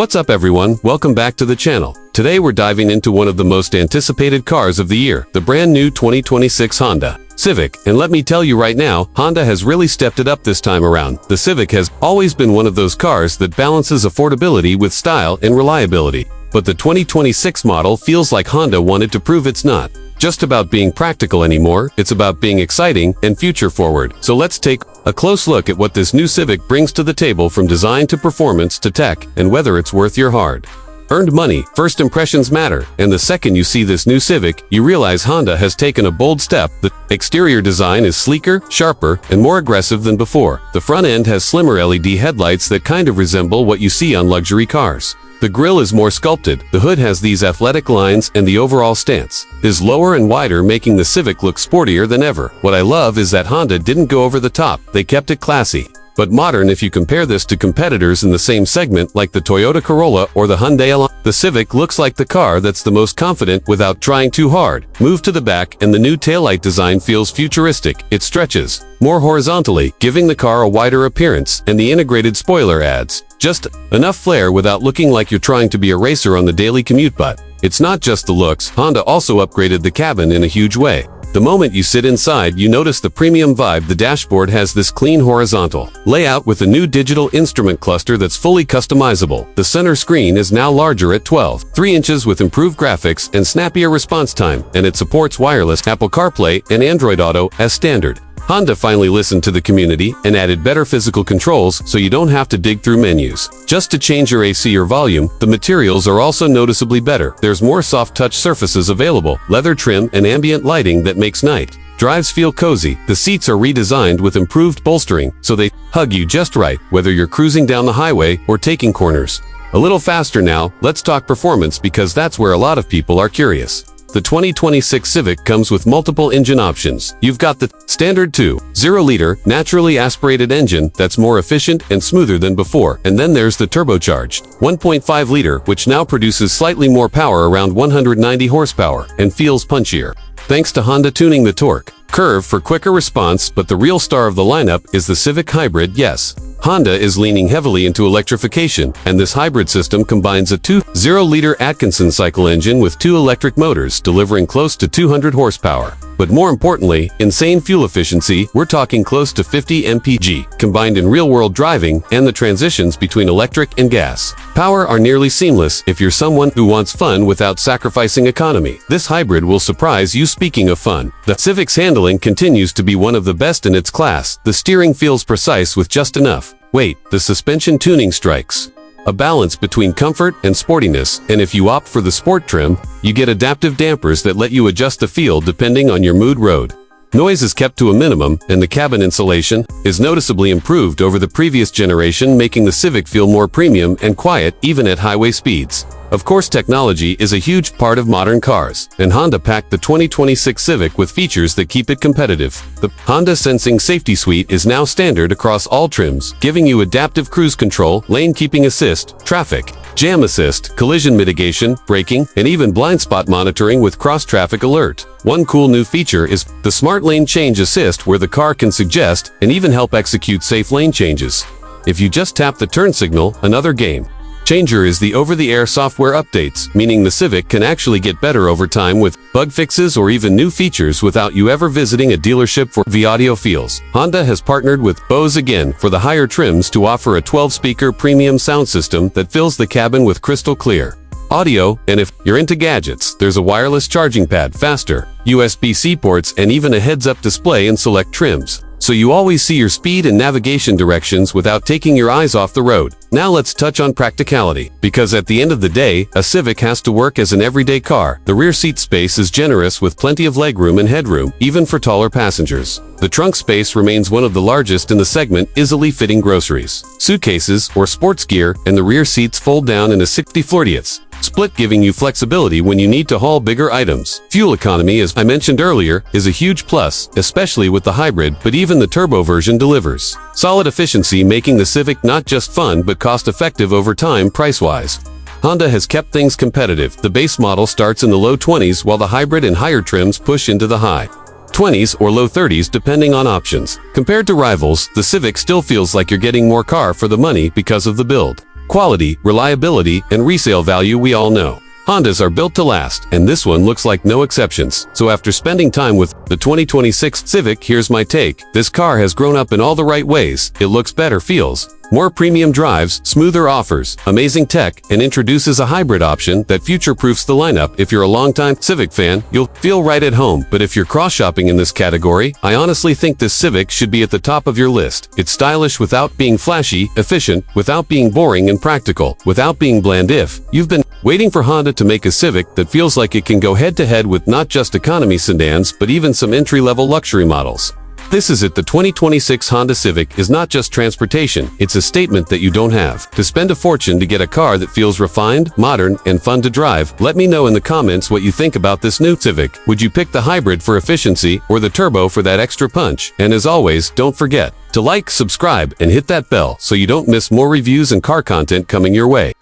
What's up everyone, welcome back to the channel. Today we're diving into one of the most anticipated cars of the year, the brand new 2026 Honda Civic. And let me tell you right now, Honda has really stepped it up this time around. The Civic has always been one of those cars that balances affordability with style and reliability. But the 2026 model feels like Honda wanted to prove it's not just about being practical anymore, it's about being exciting and future-forward. So let's take a close look at what this new Civic brings to the table, from design to performance to tech, and whether it's worth your hard-earned money. First impressions matter, and the second you see this new Civic, you realize Honda has taken a bold step. The exterior design is sleeker, sharper, and more aggressive than before. The front end has slimmer LED headlights that kind of resemble what you see on luxury cars. The grille is more sculpted, the hood has these athletic lines, and the overall stance is lower and wider, making the Civic look sportier than ever. What I love is that Honda didn't go over the top, they kept it classy but modern. If you compare this to competitors in the same segment like the Toyota Corolla or the Hyundai Elantra, the Civic looks like the car that's the most confident without trying too hard. Move to the back, and the new taillight design feels futuristic. It stretches more horizontally, giving the car a wider appearance, and the integrated spoiler adds just enough flair without looking like you're trying to be a racer on the daily commute. But it's not just the looks. Honda also upgraded the cabin in a huge way. The moment you sit inside, you notice the premium vibe. The dashboard has this clean horizontal layout with a new digital instrument cluster that's fully customizable. The center screen is now larger at 12.3 inches with improved graphics and snappier response time, and it supports wireless Apple CarPlay and Android Auto as standard. Honda finally listened to the community and added better physical controls, so you don't have to dig through menus just to change your AC or volume. The materials are also noticeably better. There's more soft touch surfaces available, leather trim, and ambient lighting that makes night drives feel cozy. The seats are redesigned with improved bolstering, so they hug you just right, whether you're cruising down the highway or taking corners a little faster. Now, let's talk performance, because that's where a lot of people are curious. The 2026 Civic comes with multiple engine options. You've got the standard 2.0-liter naturally aspirated engine that's more efficient and smoother than before, and then there's the turbocharged 1.5-liter, which now produces slightly more power, around 190 horsepower, and feels punchier, thanks to Honda tuning the torque curve for quicker response. But the real star of the lineup is the Civic Hybrid. Yes, Honda is leaning heavily into electrification, and this hybrid system combines a 2.0-liter Atkinson cycle engine with 2 electric motors, delivering close to 200 horsepower. But more importantly, insane fuel efficiency. We're talking close to 50 mpg, combined in real-world driving, and the transitions between electric and gas power are nearly seamless if you're someone who wants fun without sacrificing economy. This hybrid will surprise you. Speaking of fun, the Civic's handling continues to be one of the best in its class. The steering feels precise with just enough weight. The suspension tuning strikes a balance between comfort and sportiness, and if you opt for the sport trim, you get adaptive dampers that let you adjust the feel depending on your mood. Road noise is kept to a minimum, and the cabin insulation is noticeably improved over the previous generation, making the Civic feel more premium and quiet even at highway speeds. Of course, technology is a huge part of modern cars, and Honda packed the 2026 Civic with features that keep it competitive. The Honda Sensing Safety Suite is now standard across all trims, giving you adaptive cruise control, lane keeping assist, traffic jam assist, collision mitigation, braking, and even blind spot monitoring with cross-traffic alert. One cool new feature is the Smart Lane Change Assist, where the car can suggest and even help execute safe lane changes if you just tap the turn signal. Another game changer is the over-the-air software updates, meaning the Civic can actually get better over time with bug fixes or even new features without you ever visiting a dealership. For the audio feels, Honda has partnered with Bose again for the higher trims to offer a 12-speaker premium sound system that fills the cabin with crystal clear audio. And if you're into gadgets, there's a wireless charging pad, faster USB-C ports, and even a heads-up display in select trims, so you always see your speed and navigation directions without taking your eyes off the road. Now let's touch on practicality, because at the end of the day, a Civic has to work as an everyday car. The rear seat space is generous with plenty of legroom and headroom, even for taller passengers. The trunk space remains one of the largest in the segment, easily fitting groceries, suitcases, or sports gear, and the rear seats fold down in a 60/40 split, giving you flexibility when you need to haul bigger items. Fuel economy, as I mentioned earlier, is a huge plus, especially with the hybrid, but even the turbo version delivers solid efficiency, making the Civic not just fun but cost-effective over time. Price-wise, Honda has kept things competitive. The base model starts in the low 20s, while the hybrid and higher trims push into the high 20s or low 30s depending on options. Compared to rivals, the Civic still feels like you're getting more car for the money because of the build quality, reliability, and resale value we all know. Hondas are built to last, and this one looks like no exceptions. So after spending time with the 2026 Civic, here's my take. This car has grown up in all the right ways. It looks better, feels more premium, drives smoother, offers amazing tech, and introduces a hybrid option that future-proofs the lineup. If you're a longtime Civic fan, you'll feel right at home. But if you're cross-shopping in this category, I honestly think this Civic should be at the top of your list. It's stylish without being flashy, efficient without being boring, and practical without being bland. If you've been waiting for Honda to make a Civic that feels like it can go head-to-head with not just economy sedans but even some entry-level luxury models, this is it. The 2026 Honda Civic is not just transportation, it's a statement that you don't have to spend a fortune to get a car that feels refined, modern, and fun to drive. Let me know in the comments what you think about this new Civic. Would you pick the hybrid for efficiency or the turbo for that extra punch? And as always, don't forget to like, subscribe, and hit that bell so you don't miss more reviews and car content coming your way.